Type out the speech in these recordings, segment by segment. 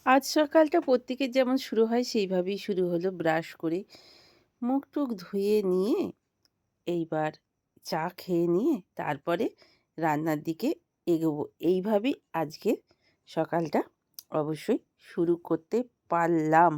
আজ সকালটা প্রত্যেকের যেমন শুরু হয় সেইভাবেই শুরু হলো ব্রাশ করে। মুখ-টুখ ধুয়ে নিয়ে এইবার চা খেয়ে নিয়ে তারপরে রান্নার দিকে এগোবো। এইভাবেই আজকে সকালটা অবশ্যই শুরু করতে পারলাম।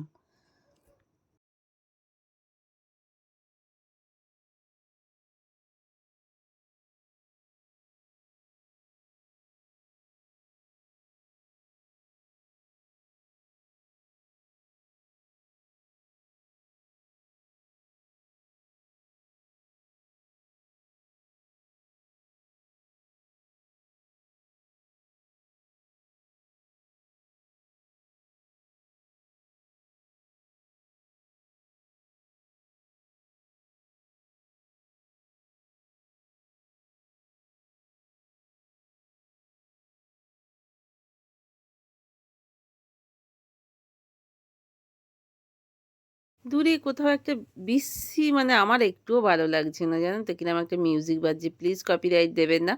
দূরে কোথাও একটা বিশ্রী মানে আমার একটুও ভালো লাগছে না, জানেন তো? কিরকম একটা মিউজিক বাজছে। প্লিজ কপিরাইট দেবেন না।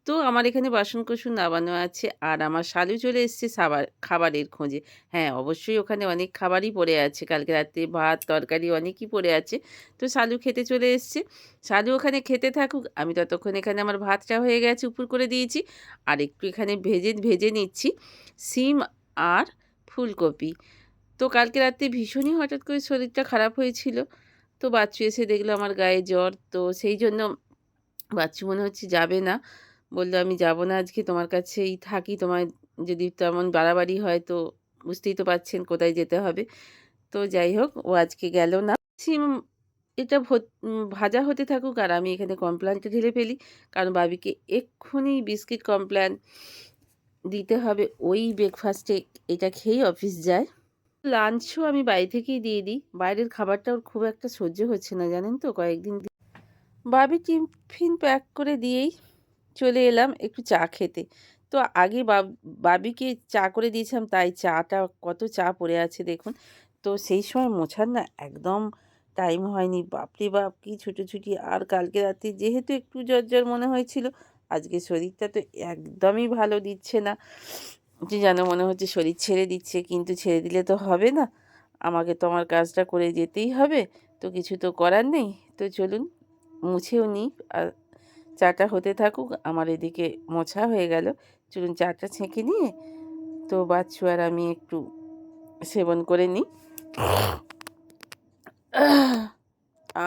তো আমার এখানে বাসন-কোসন নামানো আছে আর আমার শালু চলে এসছে খাবারের খোঁজে। হ্যাঁ, অবশ্যই ওখানে অনেক খাবারই পড়ে আছে। কালকে রাত্রে ভাত, তরকারি অনেকই পড়ে আছে। তো শালু খেতে চলে এসছে। শালু ওখানে খেতে থাকুক। আমি ততক্ষণ এখানে আমার ভাতটা হয়ে গেছে, উপর করে দিয়েছি। আর একটু এখানে ভেজে নিচ্ছি সিম আর ফুলকপি। তো কালকে রাত্রে ভীষণই হঠাৎ করে শরীরটা খারাপ হয়েছিল। তো বাচ্চু এসে দেখলো আমার গায়ে জ্বর। তো সেই জন্য বাচ্চু মনে হচ্ছে যাবে না। বলল, "আমি যাব না আজকে, তোমার কাছেই থাকি। তোমায় যদি তেমন বাড়াবাড়ি হয় তো বুঝতেই তো পারছেন কোথায় যেতে হবে।" তো যাই হোক, ও আজকে গেল না। সিম এটা ভাজা হতে থাকুক আর আমি এখানে কমপ্লানটা ঢেলে ফেলি। কারণ বাবিকে এক্ষুনি বিস্কিট কমপ্লান দিতে হবে। ওই ব্রেকফাস্টে এটা খেয়েই অফিস যায়। লাঞ্চও আমি বাড়ি থেকেই দিয়ে দিই। বাইরের খাবারটা ওর খুব একটা সহ্য হচ্ছে না, জানেন তো? কয়েকদিন ভাবি টিফিন প্যাক করে দিয়েই চলে এলাম একটু চা খেতে। তো আগে বাবিকে চা করে দিয়েছিলাম, তাই চাটা কত চা পড়ে আছে দেখুন। তো সেই সময় মোছার না একদম টাইম হয়নি। বাপরে বাপ! কি ছুটোছুটি। আর কালকে রাতে যেহেতু একটু জ্বর মনে হয়েছিল, আজকে শরীরটা তো একদমই ভালো দিচ্ছে না। যে যেন মনে হচ্ছে শরীর ছেড়ে দিচ্ছে, কিন্তু ছেড়ে দিলে তো হবে না। আমাকে তো আমার কাজটা করে যেতেই হবে। তো কিছু তো করার নেই। তো চলুন মুছেও নিই। আর চাটা হতে থাকুক। আমার এদিকে মোছা হয়ে গেল। চলুন চাটা ছেঁকে নিয়ে তো বাচ্চু আর আমি একটু সেবন করে নিই।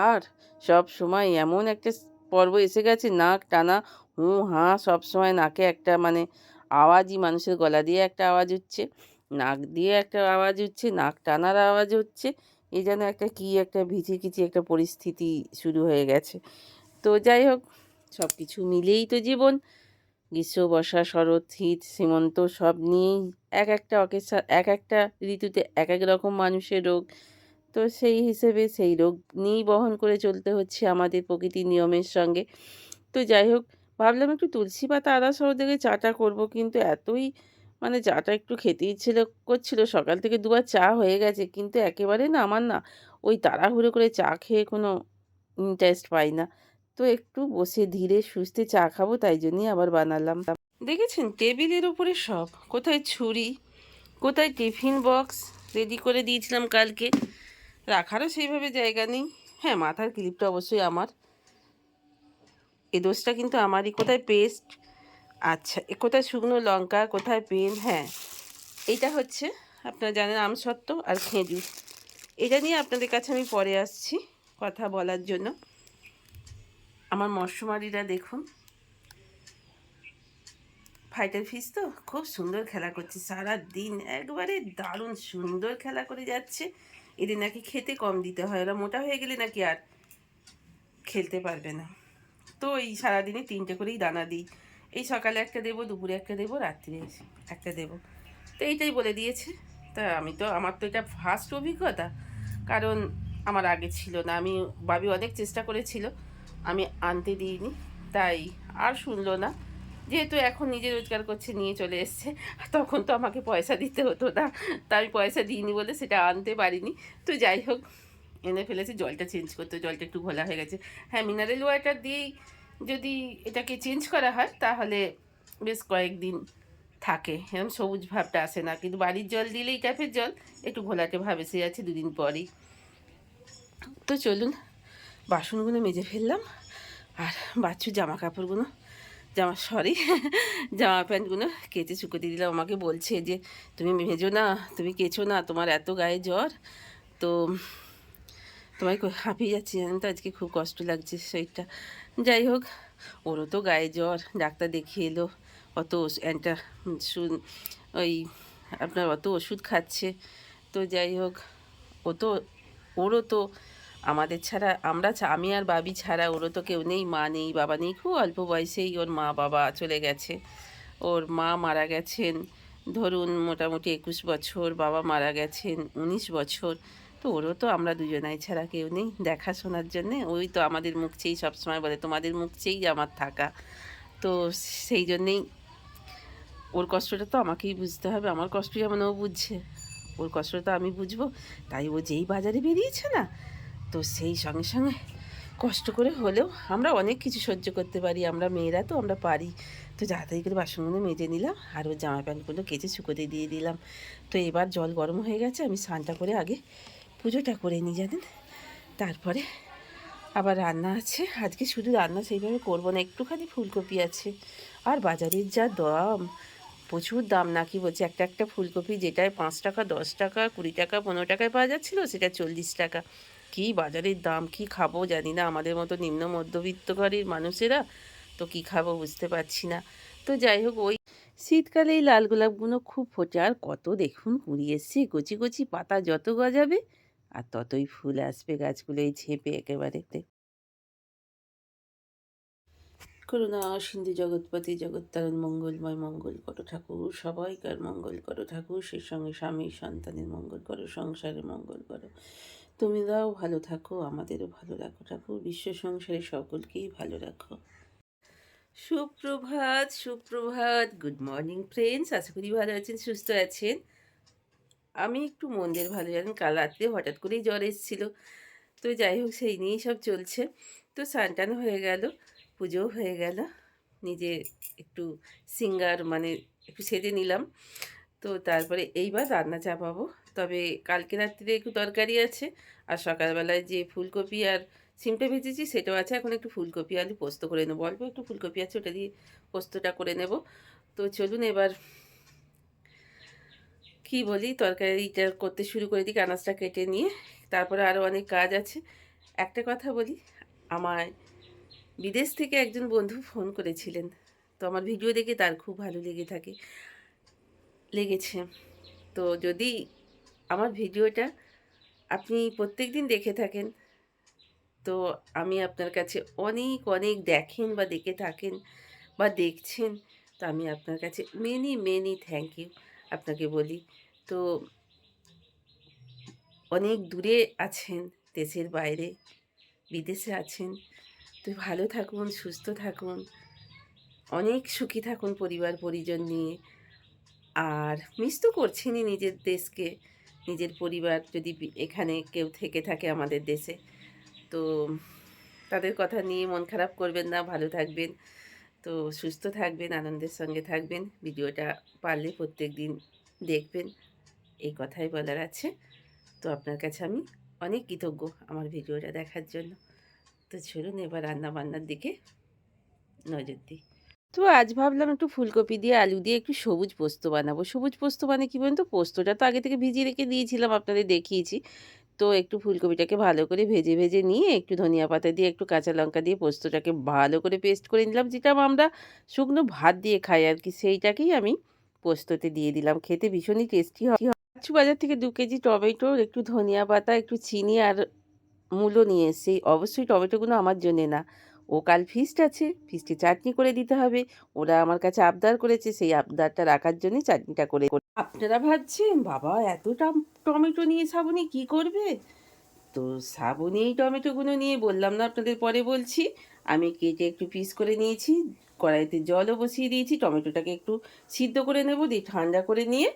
আর সবসময় এমন একটা পর্ব এসে গেছে, নাক টানা, হু-হা সবসময় নাকে একটা মানে আওয়াজই, মানুষের গলা দিয়ে একটা আওয়াজ হচ্ছে, নাক দিয়ে একটা আওয়াজ হচ্ছে, নাক টানার আওয়াজ হচ্ছে। এই যেন একটা কি একটা ভিচিকিচি একটা পরিস্থিতি শুরু হয়ে গেছে। তো যাই হোক, সব কিছু মিলেই তো জীবন। গ্রীষ্ম, বর্ষা, শরৎ, শীত, সীমন্ত সব নিয়েই এক একটা এক একটা ঋতুতে এক এক রকম মানুষের রোগ। তো সেই হিসেবে সেই রোগ নিয়েই বহন করে চলতে হচ্ছে আমাদের প্রকৃতির নিয়মের সঙ্গে। তো যাই হোক, ভাবলাম একটু তুলসী পাতা আদা সহ দিয়ে চাটা করব, কিন্তু এতই মানে চাটা একটু খেতে করছিল। সকাল থেকে দুবার চা হয়ে গেছে, কিন্তু একেবারে না আমার না ওই তাড়াহুড়ো করে চা খেয়ে কোনো ইন্টারেস্ট পাই না। তো একটু বসে ধীরে সুস্থে চা খাবো, তাই জন্যই আবার বানালাম। দেখেছেন টেবিলের উপরে সব, কোথায় ছুরি, কোথায় টিফিন বক্স রেডি করে দিয়েছিলাম কালকে, রাখারও সেইভাবে জায়গা নেই। হ্যাঁ, মাথার ক্লিপটা অবশ্যই আমার, এ দোষটা কিন্তু আমারই। কোথায় পেস্ট, আচ্ছা এ কোথায় শুকনো লঙ্কা, কোথায় পেন, হ্যাঁ এইটা হচ্ছে আপনারা জানেন আমসত্ত্ব আর খেজুর। এটা নিয়ে আপনাদের কাছে আমি পরে আসছি কথা বলার জন্য। আমার মৎস্যমারীরা দেখুন, ফাইটার ফিশ তো খুব সুন্দর খেলা করছে সারা দিন, একবারে দারুণ সুন্দর খেলা করে যাচ্ছে। এদের নাকি খেতে কম দিতে হয়, ওরা মোটা হয়ে গেলে নাকি আর খেলতে পারবে না। তো এই সারাদিনে 3টে করেই দানা দিই। এই সকালে একটা দেবো, দুপুরে একটা দেবো, রাত্রে একটা দেবো। তো এইটাই বলে দিয়েছে। তা আমার তো এটা ফার্স্ট অভিজ্ঞতা, কারণ আমার আগে ছিল না। বাবি অনেক চেষ্টা করেছিল, আমি আনতে দিইনি, তাই আর শুনলো না। যেহেতু এখন নিজে রোজগার করছে, নিয়ে চলে এসছে, তখন তো আমাকে পয়সা দিতে হতো না, তা আমি পয়সা দিইনি বলে সেটা আনতে পারিনি। তো যাই হোক, এনে ফেলেছি। জলটা চেঞ্জ করতে, জলটা একটু ঘোলা হয়ে গেছে। হ্যাঁ, মিনারেল ওয়াটার দিয়েই যদি এটাকে চেঞ্জ করা হয় তাহলে বেশ কয়েকদিন থাকে, এরকম সবুজ ভাবটা আসে না। কিন্তু বাড়ির জল দিলেই ট্যাপের জল একটু ঘোলাটে ভাব এসে যাচ্ছে দুদিন পরই। তো চলুন বাসনগুলো মেজে ফেললাম, আর বাচ্চুর জামা কাপড়গুলো সরি জামা প্যান্টগুলো কেচে শুকোতে দিলাম। আমাকে বলছে যে তুমি ভেজো না, তুমি কেচো না, তোমার এত গায়ে জ্বর, তো তোমায় হাঁপিয়ে যাচ্ছি জানেন তো, আজকে খুব কষ্ট লাগছে শরীরটা। যাই হোক, ওরও তো গায়ে জ্বর, ডাক্তার দেখিয়ে এলো, অত ওই আপনার অত ওষুধ খাচ্ছে। তো যাই হোক, ও তো ওরও তো আমাদের ছাড়া আমি আর বাবি ছাড়া ওরও তো কেউ নেই, মা নেই, বাবা নেই। খুব অল্প বয়সেই ওর মা বাবা চলে গেছে। ওর মা মারা গেছেন ধরুন মোটামুটি 21 বছর, বাবা মারা গেছেন 19 বছর। তো ওরও তো আমরা দুজনাই ছাড়া কেউ নেই দেখাশোনার জন্যে। ওই তো আমাদের মুখ চেয়েই সবসময় বলে তোমাদের মুখ চেয়েই আমার থাকা। তো সেই জন্যেই ওর কষ্টটা তো আমাকেই বুঝতে হবে। আমার কষ্ট যেমন ও বুঝছে, ওর কষ্টটা তো আমি বুঝবো। তাই ও যেই বাজারে বেরিয়েছে না, তো সেই সঙ্গে সঙ্গে কষ্ট করে হলেও আমরা অনেক কিছু সহ্য করতে পারি, আমরা মেয়েরা তো আমরা পারি। তো তাড়াতাড়ি করে বাসনগুলো মেজে নিলাম, আর ওর জামা প্যান্টগুলো কেচে শুকোতে দিয়ে দিলাম। তো এবার জল গরম হয়ে গেছে, আমি স্নানটা করে আগে পুজোটা করে নিই জানেন, তারপরে আবার রান্না আছে। আজকে শুধু রান্না সেইভাবে করবো না, একটুখানি ফুলকপি আছে। আর বাজারের যা দাম, প্রচুর দাম, নাকি বলছে একটা একটা ফুলকপি যেটায় 5 টাকা, 10 টাকা, 20 টাকা, 15 টাকায় পাওয়া যাচ্ছিলো, সেটা 40 টাকা। কী বাজারের দাম, কি খাবো জানি না, আমাদের মতো নিম্ন মধ্যবিত্ত ঘরের মানুষেরা তো কি খাবো বুঝতে পারছি না। তো যাই হোক, ওই শীতকালে এই লাল গোলাপগুলো খুব ফোটে, আর কত দেখুন কুড়ি এসছে, কচি কচি পাতা যত গজাবে আর ততই ফুল আসবে গাছগুলো এই ঝেঁপে একেবারে। করুণা সিন্ধু জগৎপতি জগত্তারণ মঙ্গলময় মঙ্গল করো ঠাকুর, সবাইকার মঙ্গল করো ঠাকুর, সেই সঙ্গে স্বামী সন্তানের মঙ্গল করো, সংসারের মঙ্গল করো। তুমি দাও ভালো থাকো, আমাদেরও ভালো রাখো ঠাকুর, বিশ্ব সংসারে সকলকেই ভালো রাখো। সুপ্রভাত, সুপ্রভাত, গুড মর্নিং ফ্রেন্ডস। আশা করি ভালো আছেন, সুস্থ আছেন। আমি একটু মন্দের ভালো জানেন, কাল রাত্রে হঠাৎ করেই জ্বর এসেছিল। তো যাই হোক, সেই নিয়েই সব চলছে। তো স্নান হয়ে গেল, পুজোও হয়ে গেল, নিজে একটু সিঙ্গার মানে একটু সেজে নিলাম। তো তারপরে এইবার রান্না চাপাবো। তবে কালকে রাত্রিরে একটু তরকারি আছে, আর সকালবেলায় যে ফুলকপি আর সিমটা ভেজেছি সেটাও আছে। এখন একটু ফুলকপি আলু পোস্ত করে নেবো, অল্প একটু ফুলকপি আছে, ওটা দিয়ে পোস্তটা করে নেব। তো চলুন এবার কি বলি, তরকারিটা করতে শুরু করে দিই, আনাজটা কেটে নিয়ে। তারপরে আরও অনেক কাজ আছে। একটা কথা বলি, আমার বিদেশ থেকে একজন বন্ধু ফোন করেছিলেন, তো আমার ভিডিও দেখে তার খুব ভালো লেগেছে। তো যদি আমার ভিডিওটা আপনি প্রত্যেক দিন দেখে থাকেন, তো আমি আপনার কাছে অনেক অনেক দেখেন বা দেখে থাকেন বা দেখছেন, তো আমি আপনার কাছে মেনি মেনি থ্যাংক ইউ আপনাকে বলি। তো অনেক দূরে আছেন, দেশের বাইরে, বিদেশে আছেন, তো ভালো থাকুন, সুস্থ থাকুন, অনেক সুখী থাকুন পরিবার পরিজন নিয়ে। আর মিস তো করছেনই নিজের দেশকে, নিজের পরিবার যদি এখানে কেউ থেকে থাকে আমাদের দেশে, তো তাদের কথা নিয়ে মন খারাপ করবেন না, ভালো থাকবেন, তো সুস্থ থাকবেন, আনন্দের সঙ্গে থাকবেন। ভিডিওটা পারলে প্রত্যেক দিন দেখবেন, এই কথাই বলার আছে। তো আপনার কাছে আমি অনেক কৃতজ্ঞ আমার ভিডিওটা দেখার জন্য। তো চলুন এবার রান্না বান্নার দিকে নজর দিই। তো আজ ভাবলাম একটু ফুলকপি দিয়ে আলু দিয়ে একটু সবুজ পোস্ত বানাবো। সবুজ পোস্ত মানে কী বলুন তো, পোস্তটা তো আগে থেকে ভিজিয়ে রেখে দিয়েছিলাম, আপনাদের দেখিয়েছি। তো একটু ফুলকপিটাকে ভালো করে ভেজে ভেজে নিয়ে একটু ধনিয়া পাতা দিয়ে একটু কাঁচা লঙ্কা দিয়ে পোস্তটাকে ভালো করে পেস্ট করে নিলাম, যেটা আমরা শুকনো ভাত দিয়ে খাই আর কি, সেইটাকেই আমি পোস্ততে দিয়ে দিলাম। খেতে ভীষণই টেস্টি হয়। বাজার থেকে 2 কেজি টমেটো, একটু ধনিয়া পাতা, একটু চিনি আর মূলো নিয়ে এসেছি। অবশ্যই টমেটোগুলো আমার জন্যে না, ও কাল ফিস্ট আছে, ফিস্টে চাটনি করে দিতে হবে। ওরা আমার কাছে আবদার করেছে, সেই আবদারটা রাখার জন্যই চাটনিটা করে। আপনারা ভাবছেন বাবা এত টমেটো নিয়ে শ্রাবণী কী করবে? তো শ্রাবণী এই টমেটোগুলো নিয়ে বললাম না আপনাদের, পরে বলছি। আমি কেটে একটু পিস করে নিয়েছি, কড়াইতে জলও বসিয়ে দিয়েছি, টমেটোটাকে একটু সিদ্ধ করে নেব, দিয়ে ঠান্ডা করে নিয়ে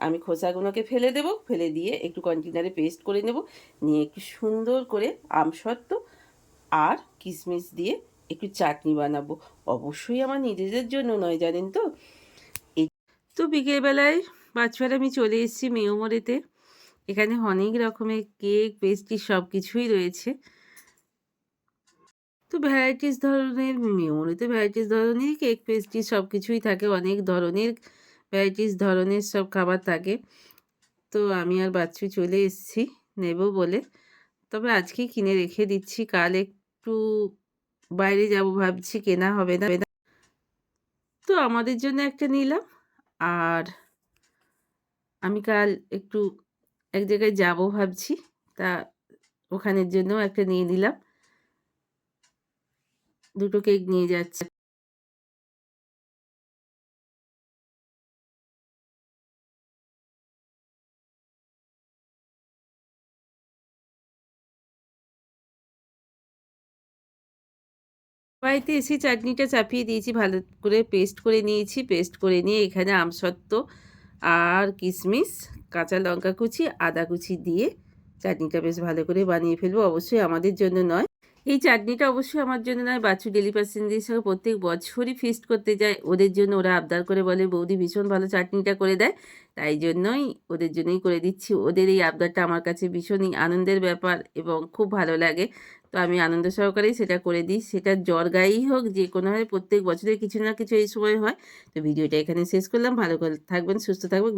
আমি খোসাগুলোকে ফেলে দেব, ফেলে দিয়ে একটু কন্টেনারে পেস্ট করে নেব, নিয়ে একটু সুন্দর করে আমসত্ত্ব আর কিশমিশ দিয়ে একটু চাটনি বানাবো। অবশ্যই আমার নিজেদের জন্য নয় জানেন তো, এই তো বিকেলবেলায় বাচ্চার আমি চলে এসেছি মেয়ো-মোড়েতে। এখানে অনেক রকমের কেক, পেস্ট্রি সবকিছুই রয়েছে। তো ভ্যারাইটিস ধরনের মেয়ো-মোড়েতে ভ্যারাইটিস ধরনেরই কেক, পেস্ট্রি সবকিছুই থাকে। অনেক ধরনের ভ্যারাইটিস ধরনের সব খাবার থাকে। তো আমি আর বাচ্চু চলে এসেছি নেব বলে। তবে আজকেই কিনে রেখে দিচ্ছি। কাল একটু বাইরে যাব ভাবছি, কেনা হবে না। তো আমাদের জন্য একটা নিলাম। আর আমি কাল একটু এক জায়গায় যাব ভাবছি। তা ওখানের জন্যও একটা নিয়ে নিলাম। ২ টো কেক নিয়ে যাচ্ছি। বাড়িতে এসে চাটনিটা চাপিয়ে দিয়েছি। ভালো করে পেস্ট করে নিয়েছি। পেস্ট করে নিয়ে এখানে আমসত্ত্ব আর কিশমিশ, কাঁচা লঙ্কা কুচি, আদা কুচি দিয়ে চাটনিটা বেশ ভালো করে বানিয়ে ফেলবো। অবশ্যই আমাদের জন্য নয়। এই চাটনিটা অবশ্যই আমার জন্য নয়। বাচ্চু ডেইলি পার্সেনদের সঙ্গে প্রত্যেক বছরই ফিস্ট করতে যায়। ওদের জন্য ওরা আবদার করে বলে, "বৌদি ভীষণ ভালো চাটনিটা করে দেয়।" তাই জন্যই ওদের জন্যই করে দিচ্ছি। ওদের এই আবদারটা আমার কাছে ভীষণই আনন্দের ব্যাপার এবং খুব ভালো লাগে। তো আমি আনন্দ সহকারেই সেটা করে দিই। সেটা জ্বর গায়েই হোক, যেকোনোভাবে প্রত্যেক বছরে কিছু না কিছু এই সময় হয়। তো ভিডিওটা এখানে শেষ করলাম। ভালো করে থাকবেন, সুস্থ থাকবেন।